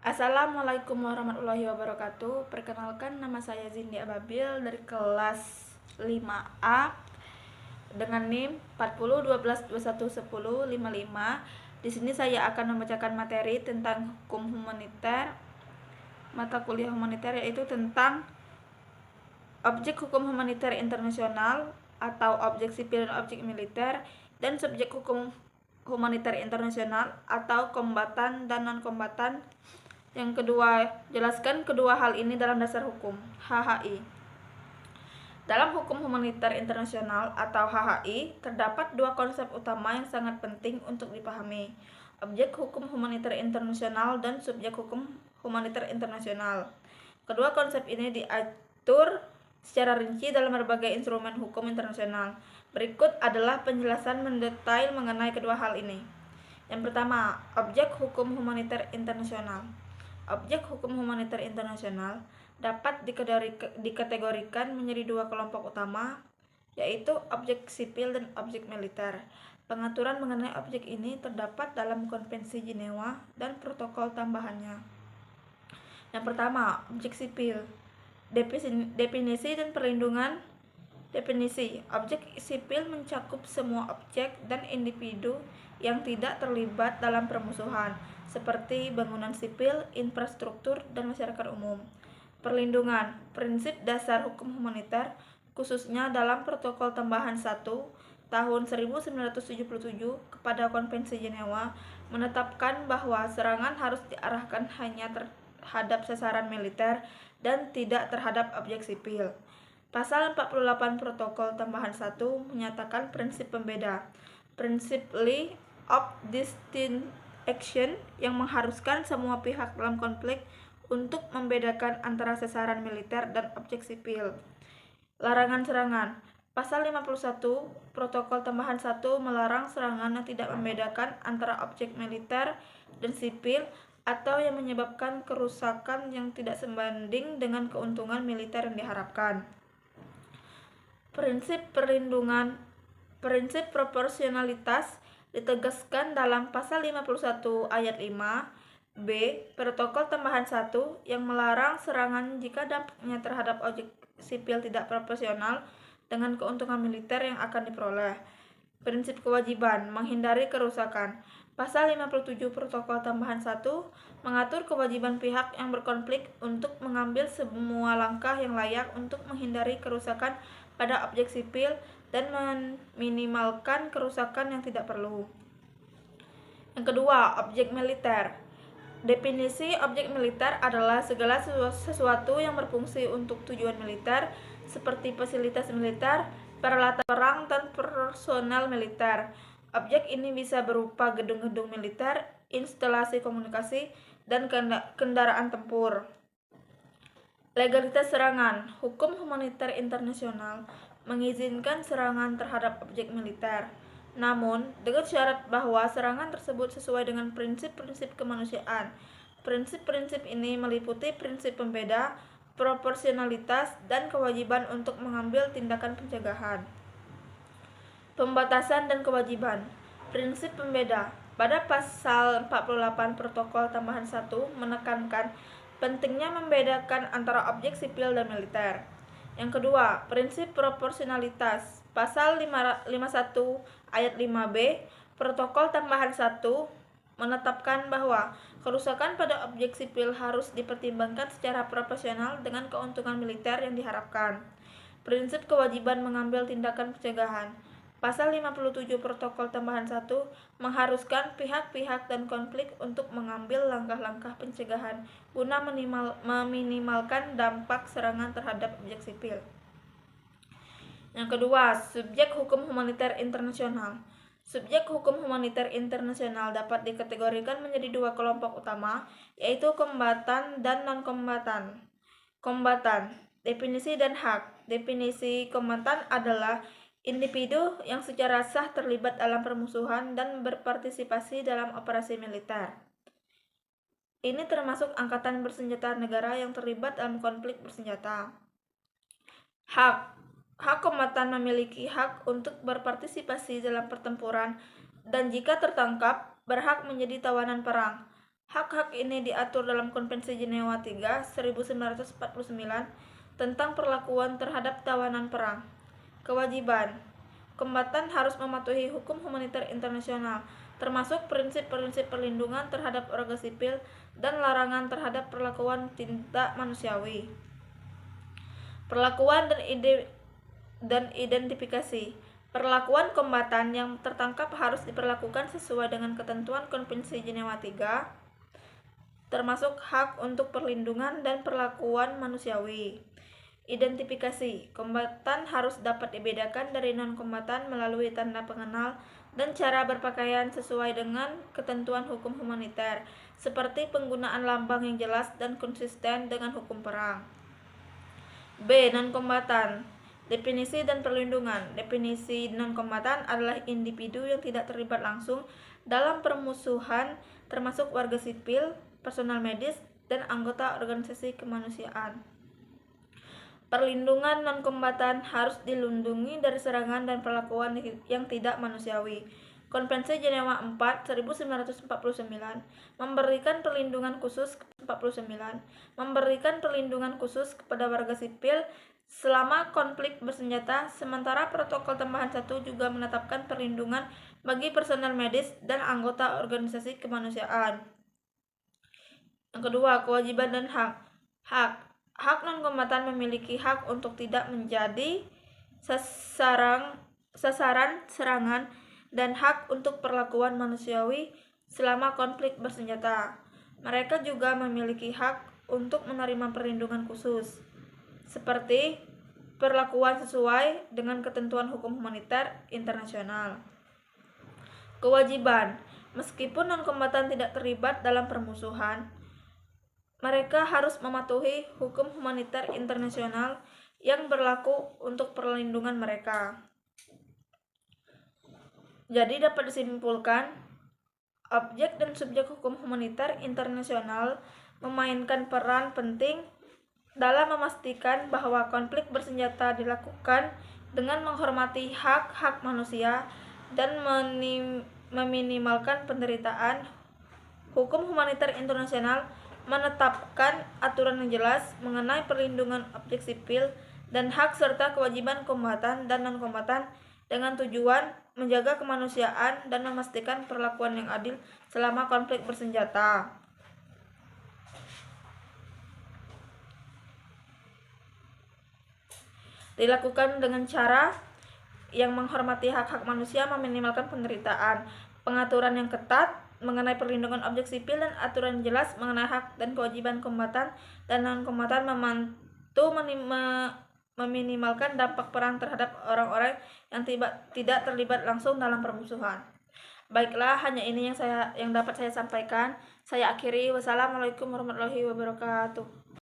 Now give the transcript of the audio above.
Assalamualaikum warahmatullahi wabarakatuh. Perkenalkan, nama saya Zindi Ababil dari kelas 5A dengan NIM 40 12 21 10 55. Di sini saya akan membacakan materi tentang hukum humaniter, mata kuliah humaniter, yaitu tentang objek hukum humaniter internasional atau objek sipil dan objek militer, dan subjek hukum humaniter internasional atau kombatan dan non-kombatan. Yang kedua, jelaskan kedua hal ini dalam dasar hukum. HHI. Dalam hukum humaniter internasional atau HHI, terdapat dua konsep utama yang sangat penting untuk dipahami: objek hukum humaniter internasional dan subjek hukum humaniter internasional. Kedua konsep ini diatur secara rinci dalam berbagai instrumen hukum internasional. Berikut adalah penjelasan mendetail mengenai kedua hal ini. Yang pertama, objek hukum humaniter internasional. Objek hukum humaniter internasional dapat dikategorikan menjadi dua kelompok utama, yaitu objek sipil dan objek militer. Pengaturan mengenai objek ini terdapat dalam Konvensi Jenewa dan protokol tambahannya. Yang pertama, objek sipil. Definisi dan perlindungan. Definisi: objek sipil mencakup semua objek dan individu yang tidak terlibat dalam permusuhan, seperti bangunan sipil, infrastruktur, dan masyarakat umum. Perlindungan: prinsip dasar hukum humaniter, khususnya dalam Protokol Tambahan 1 tahun 1977 kepada Konvensi Jenewa, menetapkan bahwa serangan harus diarahkan hanya terhadap sasaran militer dan tidak terhadap objek sipil. Pasal 48 Protokol Tambahan 1 menyatakan prinsip pembeda, principle of distinction, yang mengharuskan semua pihak dalam konflik untuk membedakan antara sasaran militer dan objek sipil. Larangan serangan. Pasal 51 Protokol Tambahan 1 melarang serangan yang tidak membedakan antara objek militer dan sipil atau yang menyebabkan kerusakan yang tidak sebanding dengan keuntungan militer yang diharapkan. Prinsip perlindungan. Prinsip proporsionalitas ditegaskan dalam Pasal 51 ayat 5 B Protokol Tambahan 1 yang melarang serangan jika dampaknya terhadap objek sipil tidak proporsional dengan keuntungan militer yang akan diperoleh. Prinsip kewajiban menghindari kerusakan. Pasal 57 Protokol Tambahan 1 mengatur kewajiban pihak yang berkonflik untuk mengambil semua langkah yang layak untuk menghindari kerusakan pada objek sipil dan meminimalkan kerusakan yang tidak perlu. Yang kedua, objek militer. Definisi objek militer adalah segala sesuatu yang berfungsi untuk tujuan militer, seperti fasilitas militer, peralatan perang, dan personel militer. Objek ini bisa berupa gedung-gedung militer, instalasi komunikasi, dan kendaraan tempur. Legalitas serangan. Hukum humaniter internasional mengizinkan serangan terhadap objek militer, namun dengan syarat bahwa serangan tersebut sesuai dengan prinsip-prinsip kemanusiaan. Prinsip-prinsip ini meliputi prinsip pembeda, proporsionalitas, dan kewajiban untuk mengambil tindakan pencegahan. Pembatasan dan kewajiban. Prinsip pembeda. Pada Pasal 48 Protokol Tambahan 1 menekankan pentingnya membedakan antara objek sipil dan militer. Yang kedua, prinsip proporsionalitas. Pasal 51 ayat 5B Protokol Tambahan 1 menetapkan bahwa kerusakan pada objek sipil harus dipertimbangkan secara proporsional dengan keuntungan militer yang diharapkan. Prinsip kewajiban mengambil tindakan pencegahan. Pasal 57 Protokol Tambahan 1 mengharuskan pihak-pihak dan konflik untuk mengambil langkah-langkah pencegahan guna meminimalkan dampak serangan terhadap objek sipil. Yang kedua, subjek hukum humaniter internasional. Subjek hukum humaniter internasional dapat dikategorikan menjadi dua kelompok utama, yaitu kombatan dan non-kombatan. Kombatan, definisi dan hak. Definisi kombatan adalah individu yang secara sah terlibat dalam permusuhan dan berpartisipasi dalam operasi militer. Ini termasuk angkatan bersenjata negara yang terlibat dalam konflik bersenjata. Hak. Hak kombatan memiliki hak untuk berpartisipasi dalam pertempuran dan jika tertangkap, berhak menjadi tawanan perang. Hak-hak ini diatur dalam Konvensi Jenewa III 1949 tentang perlakuan terhadap tawanan perang. Kewajiban: kombatan harus mematuhi hukum humaniter internasional, termasuk prinsip-prinsip perlindungan terhadap warga sipil dan larangan terhadap perlakuan tidak manusiawi. Perlakuan dan identifikasi. Perlakuan kombatan yang tertangkap harus diperlakukan sesuai dengan ketentuan Konvensi Jenewa III, termasuk hak untuk perlindungan dan perlakuan manusiawi. Identifikasi. Kombatan harus dapat dibedakan dari non-kombatan melalui tanda pengenal dan cara berpakaian sesuai dengan ketentuan hukum humaniter, seperti penggunaan lambang yang jelas dan konsisten dengan hukum perang. B. Non-kombatan. Definisi dan perlindungan. Definisi non-kombatan adalah individu yang tidak terlibat langsung dalam permusuhan, termasuk warga sipil, personal medis, dan anggota organisasi kemanusiaan. Perlindungan non-kombatan harus dilindungi dari serangan dan perlakuan yang tidak manusiawi. Konvensi Jenewa IV 1949 memberikan perlindungan khusus kepada warga sipil selama konflik bersenjata, sementara protokol tambahan 1 juga menetapkan perlindungan bagi personel medis dan anggota organisasi kemanusiaan. Yang kedua, kewajiban dan hak. Hak non-kombatan memiliki hak untuk tidak menjadi sasaran serangan dan hak untuk perlakuan manusiawi selama konflik bersenjata. Mereka juga memiliki hak untuk menerima perlindungan khusus, seperti perlakuan sesuai dengan ketentuan hukum humaniter internasional. Kewajiban. Meskipun non-kombatan tidak terlibat dalam permusuhan, mereka harus mematuhi hukum humaniter internasional yang berlaku untuk perlindungan mereka. Jadi dapat disimpulkan, objek dan subjek hukum humaniter internasional memainkan peran penting dalam memastikan bahwa konflik bersenjata dilakukan dengan menghormati hak-hak manusia dan meminimalkan penderitaan. Hukum humaniter internasional menetapkan aturan yang jelas mengenai perlindungan objek sipil dan hak serta kewajiban kombatan dan non-kombatan dengan tujuan menjaga kemanusiaan dan memastikan perlakuan yang adil selama konflik bersenjata. Dilakukan dengan cara yang menghormati hak-hak manusia, meminimalkan penderitaan, pengaturan yang ketat mengenai perlindungan objek sipil, dan aturan jelas mengenai hak dan kewajiban kombatan dan non-kombatan membantu meminimalkan dampak perang terhadap orang-orang yang tidak terlibat langsung dalam permusuhan. Baiklah, hanya ini yang dapat saya sampaikan. Saya akhiri. Wassalamualaikum warahmatullahi wabarakatuh.